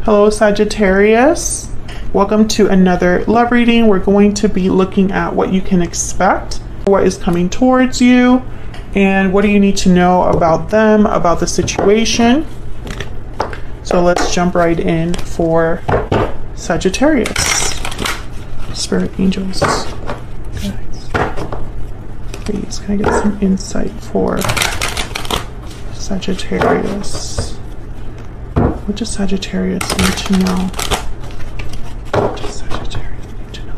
Hello, Sagittarius. Welcome to another love reading. We're going to be looking at what you can expect, what is coming towards you, and what do you need to know about them, about the situation. So let's jump right in for Sagittarius. Spirit angels, guys, please, can I get some insight for Sagittarius? What does Sagittarius need to know? What does Sagittarius need to know?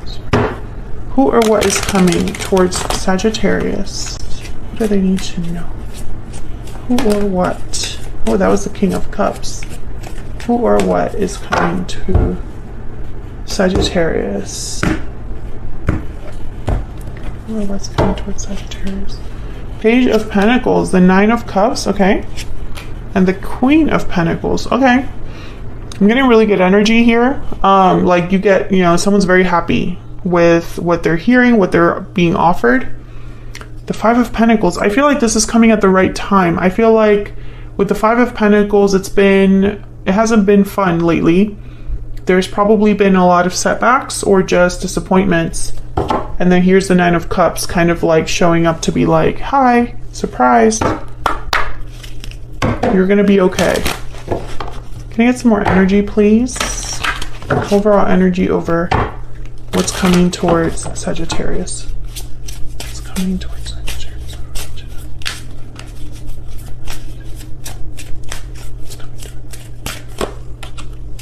Who or what is coming towards Sagittarius? What do they need to know? Who or what? Oh, that was the King of Cups. Who or what is coming to Sagittarius? Who or what's coming towards Sagittarius? Page of Pentacles, the Nine of Cups, okay. And the Queen of Pentacles. Okay. I'm getting really good energy here. Like you get, someone's very happy with what they're hearing, what they're being offered. The Five of Pentacles. I feel like this is coming at the right time. I feel like with the Five of Pentacles, it hasn't been fun lately. There's probably been a lot of setbacks or just disappointments. And then here's the Nine of Cups kind of like showing up to be like, hi, surprised. You're gonna be okay. Can I get some more energy, please? Overall energy over what's coming towards Sagittarius. What's coming towards Sagittarius?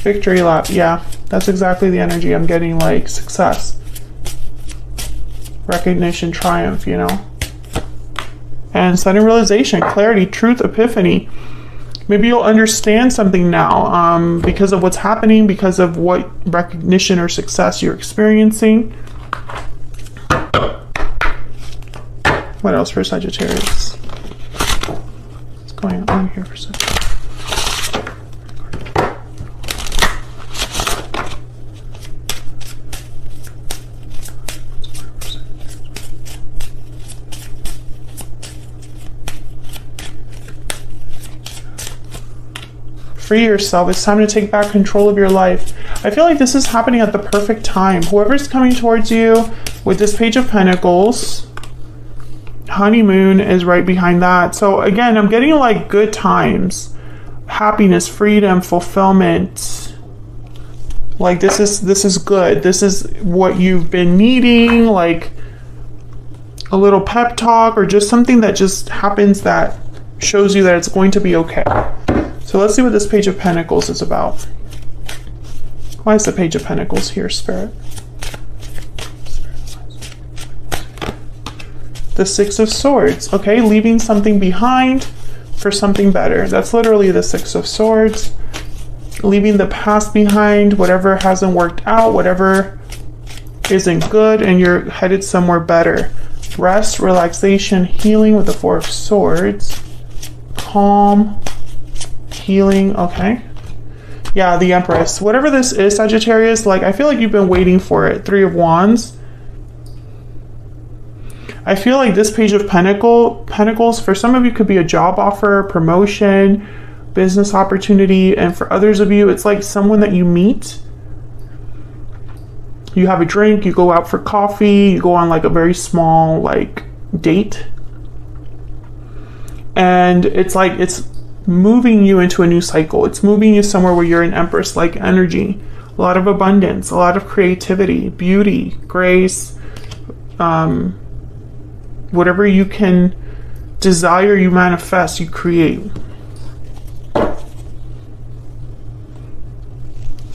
Victory lap. Yeah, that's exactly the energy I'm getting, like success, recognition, triumph, and sudden realization, clarity, truth, epiphany. Maybe you'll understand something now because of what's happening, because of what recognition or success you're experiencing. What else for Sagittarius? What's going on here for Sagittarius? Free yourself. It's time to take back control of your life. I feel like this is happening at the perfect time. Whoever's coming towards you with this Page of Pentacles, honeymoon is right behind that. So again, I'm getting like good times, happiness, freedom, fulfillment. Like this is good. This is what you've been needing, like a little pep talk or just something that just happens that shows you that it's going to be okay. So let's see what this Page of Pentacles is about. Why is the Page of Pentacles here, Spirit? The Six of Swords. Okay, leaving something behind for something better. That's literally the Six of Swords. Leaving the past behind, whatever hasn't worked out, whatever isn't good, and you're headed somewhere better. Rest, relaxation, healing with the Four of Swords. Calm. Healing, okay. Yeah, the Empress. Whatever this is, Sagittarius, like I feel like you've been waiting for it. Three of Wands. I feel like this Page of Pentacles, for some of you could be a job offer, promotion, business opportunity, and for others of you, it's like someone that you meet. You have a drink, you go out for coffee, you go on like a very small like date. And it's like it's moving you into a new cycle. It's moving you somewhere where you're an Empress like energy. A lot of abundance, a lot of creativity, beauty, grace, whatever you can desire, you manifest, you create.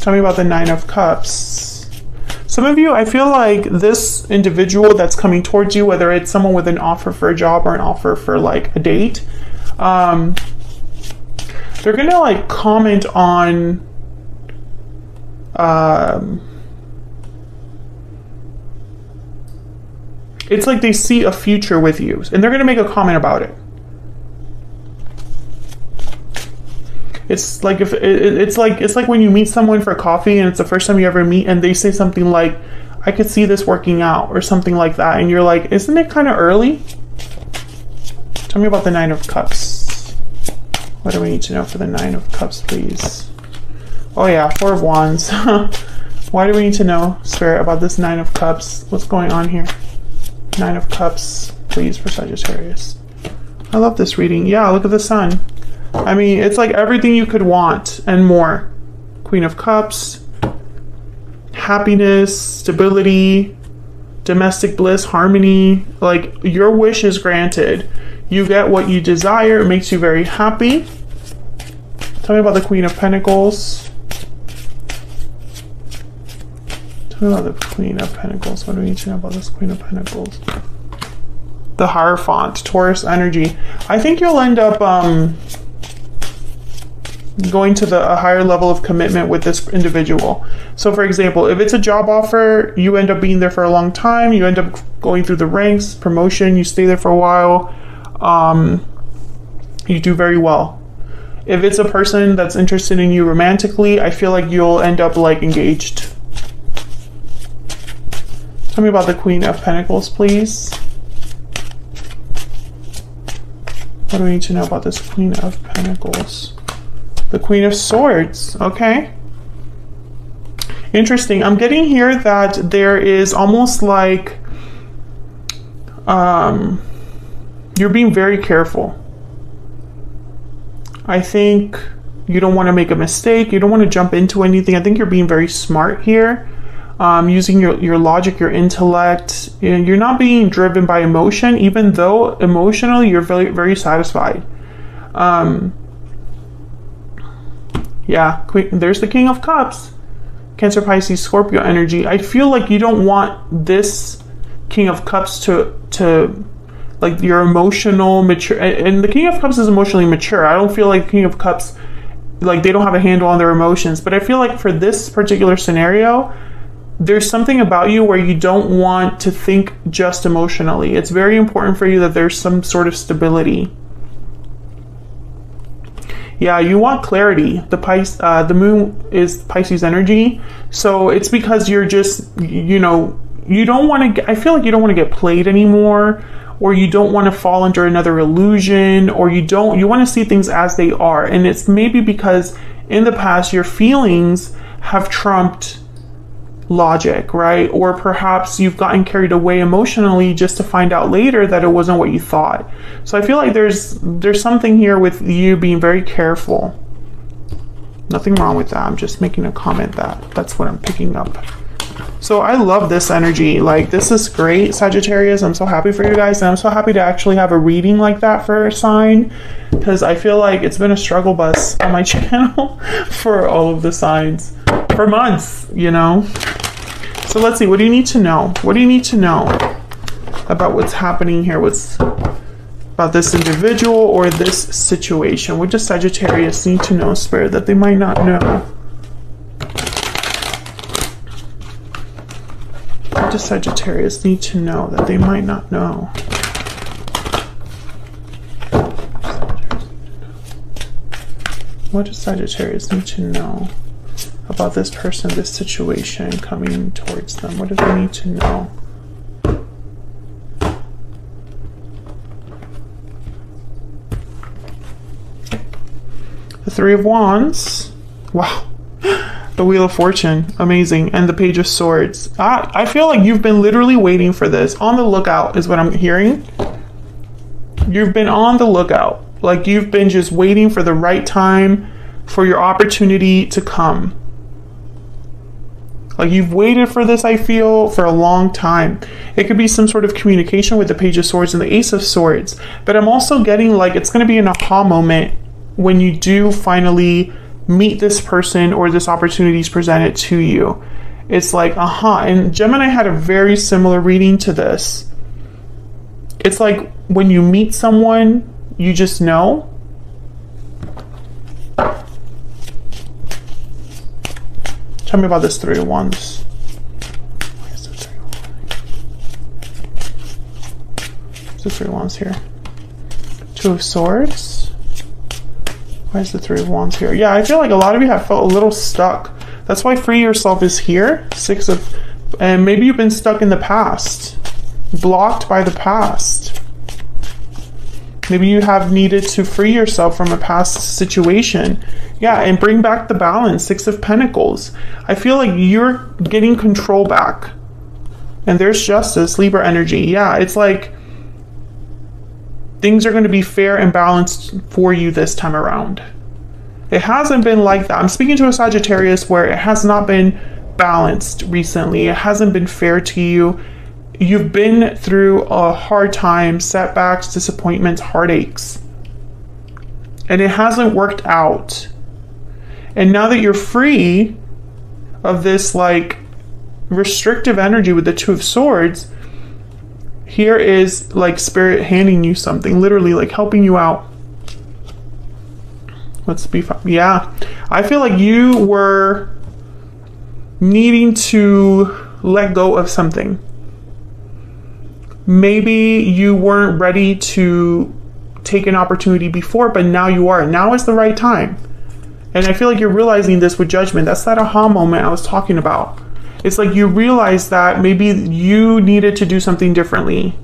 Tell me about the Nine of Cups. Some of you, I feel like this individual that's coming towards you, whether it's someone with an offer for a job or an offer for like a date, they're gonna like comment on it's like they see a future with you and they're gonna make a comment about it. It's like it's like when you meet someone for coffee and it's the first time you ever meet and they say something like, I could see this working out or something like that, and you're like, isn't it kind of early? Tell me about the Nine of Cups. What do we need to know for the Nine of Cups, please? Oh yeah, Four of Wands. Why do we need to know, Spirit, about this Nine of Cups? What's going on here? Nine of Cups, please, for Sagittarius. I love this reading. Yeah, look at the Sun. I mean, it's like everything you could want and more. Queen of Cups, happiness, stability, domestic bliss, harmony. Like, your wish is granted. You get what you desire. It makes you very happy. Tell me about the Queen of Pentacles. Tell me about the Queen of Pentacles. What do we need to know about this Queen of Pentacles? The Hierophant, Taurus energy. I think you'll end up going to a higher level of commitment with this individual. So for example, if it's a job offer, you end up being there for a long time. You end up going through the ranks, promotion, you stay there for a while. You do very well. If it's a person that's interested in you romantically, I feel like you'll end up like engaged. Tell me about the Queen of Pentacles, please. What do we need to know about this Queen of Pentacles? The Queen of Swords, okay. Interesting. I'm getting here that there is almost like you're being very careful. I think you don't want to make a mistake. You don't want to jump into anything. I think you're being very smart here. Using your logic, your intellect. You're not being driven by emotion, even though emotionally you're very, very satisfied. Yeah, there's the King of Cups. Cancer, Pisces, Scorpio energy. I feel like you don't want this King of Cups to like your emotional mature. And the King of Cups is emotionally mature. I don't feel like King of Cups, like they don't have a handle on their emotions. But I feel like for this particular scenario, there's something about you where you don't want to think just emotionally. It's very important for you that there's some sort of stability. Yeah, you want clarity. The moon is Pisces energy. So it's because you're just, you know, you don't want to, I feel like you don't want to get played anymore, or you don't want to fall under another illusion, or you want to see things as they are. And it's maybe because in the past your feelings have trumped logic, right? Or perhaps you've gotten carried away emotionally just to find out later that it wasn't what you thought. So I feel like there's something here with you being very careful. Nothing wrong with that. I'm just making a comment that's what I'm picking up. So I love this energy. Like, this is great, Sagittarius. I'm so happy for you guys, and I'm so happy to actually have a reading like that for a sign, because I feel like it's been a struggle bus on my channel for all of the signs for months, you know. So let's see, what do you need to know? What do you need to know about what's happening here? What's about this individual or this situation? What does Sagittarius need to know, Spirit, that they might not know? What does Sagittarius need to know that they might not know? What does Sagittarius need to know about this person, this situation coming towards them? What do they need to know? The Three of Wands. Wow. The Wheel of Fortune. Amazing. And the Page of Swords. I feel like you've been literally waiting for this. On the lookout is what I'm hearing. You've been on the lookout. Like, you've been just waiting for the right time for your opportunity to come. Like, you've waited for this, I feel, for a long time. It could be some sort of communication with the Page of Swords and the Ace of Swords. But I'm also getting like it's going to be an aha moment when you do finally meet this person or this opportunity is presented to you. It's like, aha. And Gemini had a very similar reading to this. It's like when you meet someone, you just know. Tell me about this Three of Wands. Why is the Three of Wands? What's the Three of Wands here? Two of Swords. Why is the Three of Wands here? Yeah, I feel like a lot of you have felt a little stuck. That's why Free Yourself is here. And maybe you've been stuck in the past. Blocked by the past. Maybe you have needed to free yourself from a past situation. Yeah, and bring back the balance. 6 of Pentacles. I feel like you're getting control back. And there's justice, Libra energy. Yeah, it's like things are going to be fair and balanced for you this time around. It hasn't been like that. I'm speaking to a Sagittarius where it has not been balanced recently. It hasn't been fair to you. You've been through a hard time, setbacks, disappointments, heartaches. And it hasn't worked out. And now that you're free of this like restrictive energy with the 2 of Swords, here is like Spirit handing you something, literally like helping you out. Let's be fine. Yeah, I feel like you were needing to let go of something. Maybe you weren't ready to take an opportunity before, but now you are. Now is the right time. And I feel like you're realizing this with Judgment. That's that aha moment I was talking about. It's like you realize that maybe you needed to do something differently.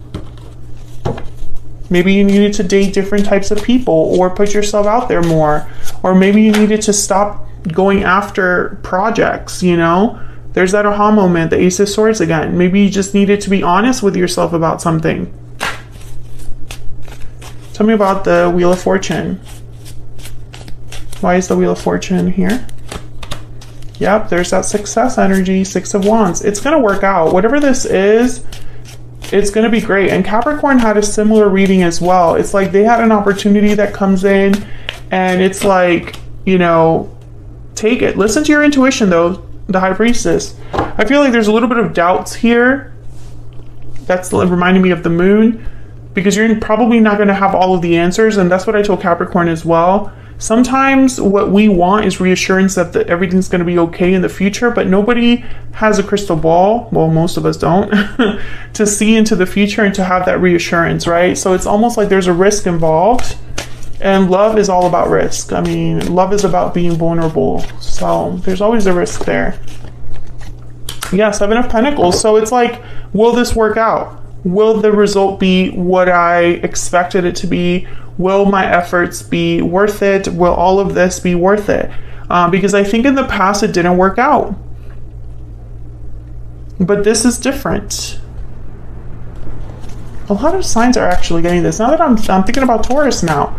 Maybe you needed to date different types of people or put yourself out there more. Or maybe you needed to stop going after projects, you know? There's that aha moment, the Ace of Swords again. Maybe you just needed to be honest with yourself about something. Tell me about the Wheel of Fortune. Why is the Wheel of Fortune here? Yep, there's that success energy, 6 of Wands. It's going to work out. Whatever this is, it's going to be great. And Capricorn had a similar reading as well. It's like they had an opportunity that comes in and it's like, you know, take it. Listen to your intuition though, the High Priestess. I feel like there's a little bit of doubts here. That's reminding me of the Moon, because you're probably not going to have all of the answers. And that's what I told Capricorn as well. Sometimes what we want is reassurance that everything's going to be okay in the future, but nobody has a crystal ball, well, most of us don't, to see into the future and to have that reassurance, right? So it's almost like there's a risk involved, and love is all about risk. I mean, love is about being vulnerable, so there's always a risk there. Yeah, 7 of Pentacles. So it's like, will this work out? Will the result be what I expected it to be? Will my efforts be worth it? Will all of this be worth it? Because I think in the past it didn't work out. But this is different. A lot of signs are actually getting this. Now that I'm thinking about Taurus now,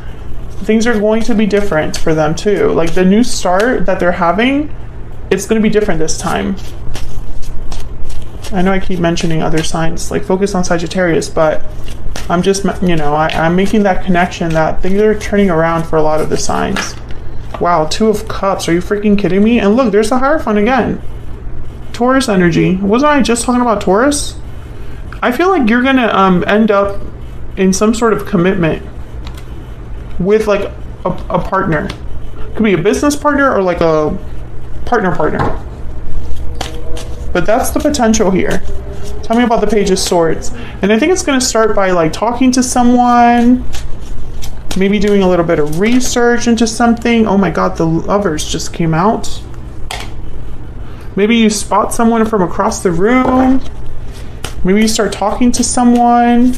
things are going to be different for them too. Like the new start that they're having, it's going to be different this time. I know I keep mentioning other signs, like focus on Sagittarius, but I'm just, you know, I'm making that connection that things are turning around for a lot of the signs. Wow, 2 of Cups. Are you freaking kidding me? And look, there's the Hierophant again. Taurus energy. Wasn't I just talking about Taurus? I feel like you're going to end up in some sort of commitment with like a partner. Could be a business partner or like a partner. But that's the potential here. Tell me about the Page of Swords. And I think it's going to start by like talking to someone, maybe doing a little bit of research into something. Oh my God, the Lovers just came out. Maybe you spot someone from across the room. Maybe you start talking to someone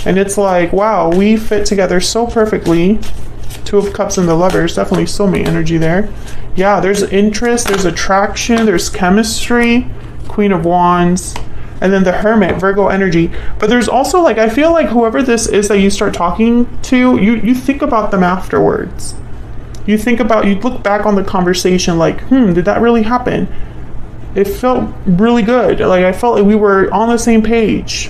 and it's like, wow, we fit together so perfectly. 2 of Cups and the Lovers, definitely soulmate energy there. Yeah, there's interest, there's attraction, there's chemistry. Queen of Wands. And then the Hermit, Virgo energy. But there's also like, I feel like whoever this is that you start talking to, you think about them afterwards. You look back on the conversation like, did that really happen? It felt really good. Like I felt like we were on the same page.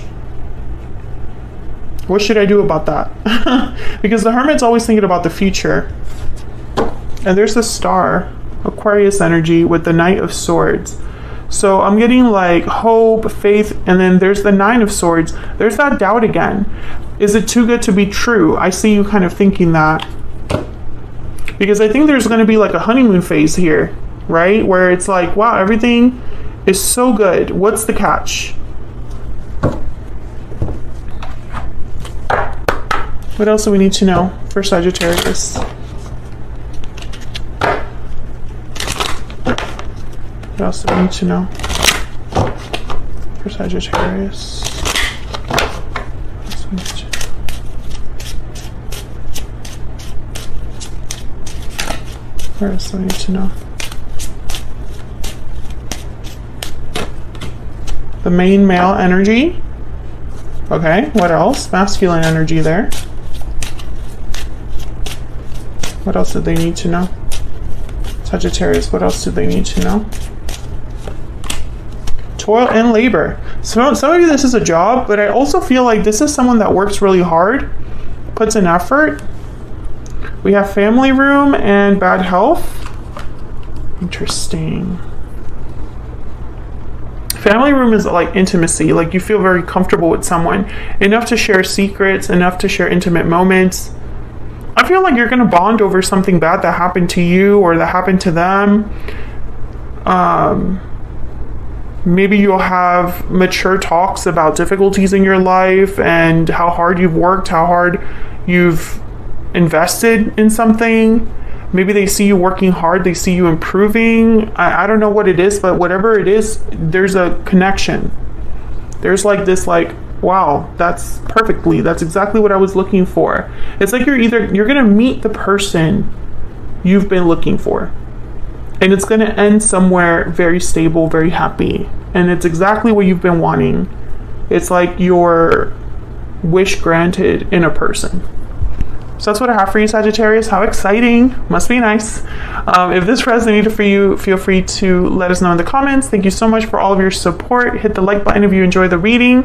What should I do about that? Because the Hermit's always thinking about the future. And there's the Star, Aquarius energy with the Knight of Swords. So I'm getting like hope, faith, and then there's the 9 of Swords. There's that doubt again. Is it too good to be true? I see you kind of thinking that. Because I think there's going to be like a honeymoon phase here, right? Where it's like, wow, everything is so good. What's the catch? What else do we need to know for Sagittarius? What else do we need to know for Sagittarius? What else do I need to know? The main male energy. Okay, what else? Masculine energy there. What else did they need to know? Sagittarius, what else do they need to know? Toil and labor. So some of you, this is a job, but I also feel like this is someone that works really hard, puts in effort. We have family room and bad health. Interesting. Family room is like intimacy, like you feel very comfortable with someone, enough to share secrets, enough to share intimate moments. I feel like you're going to bond over something bad that happened to you or that happened to them. Maybe you'll have mature talks about difficulties in your life and how hard you've worked, how hard you've invested in something. Maybe they see you working hard, they see you improving. I don't know what it is, but whatever it is, there's a connection. There's like this, like, wow, that's exactly what I was looking for. It's like you're gonna meet the person you've been looking for. And it's gonna end somewhere very stable, very happy. And it's exactly what you've been wanting. It's like your wish granted in a person. So that's what I have for you, Sagittarius. How exciting. Must be nice. If this resonated for you, feel free to let us know in the comments. Thank you so much for all of your support. Hit the like button if you enjoy the reading.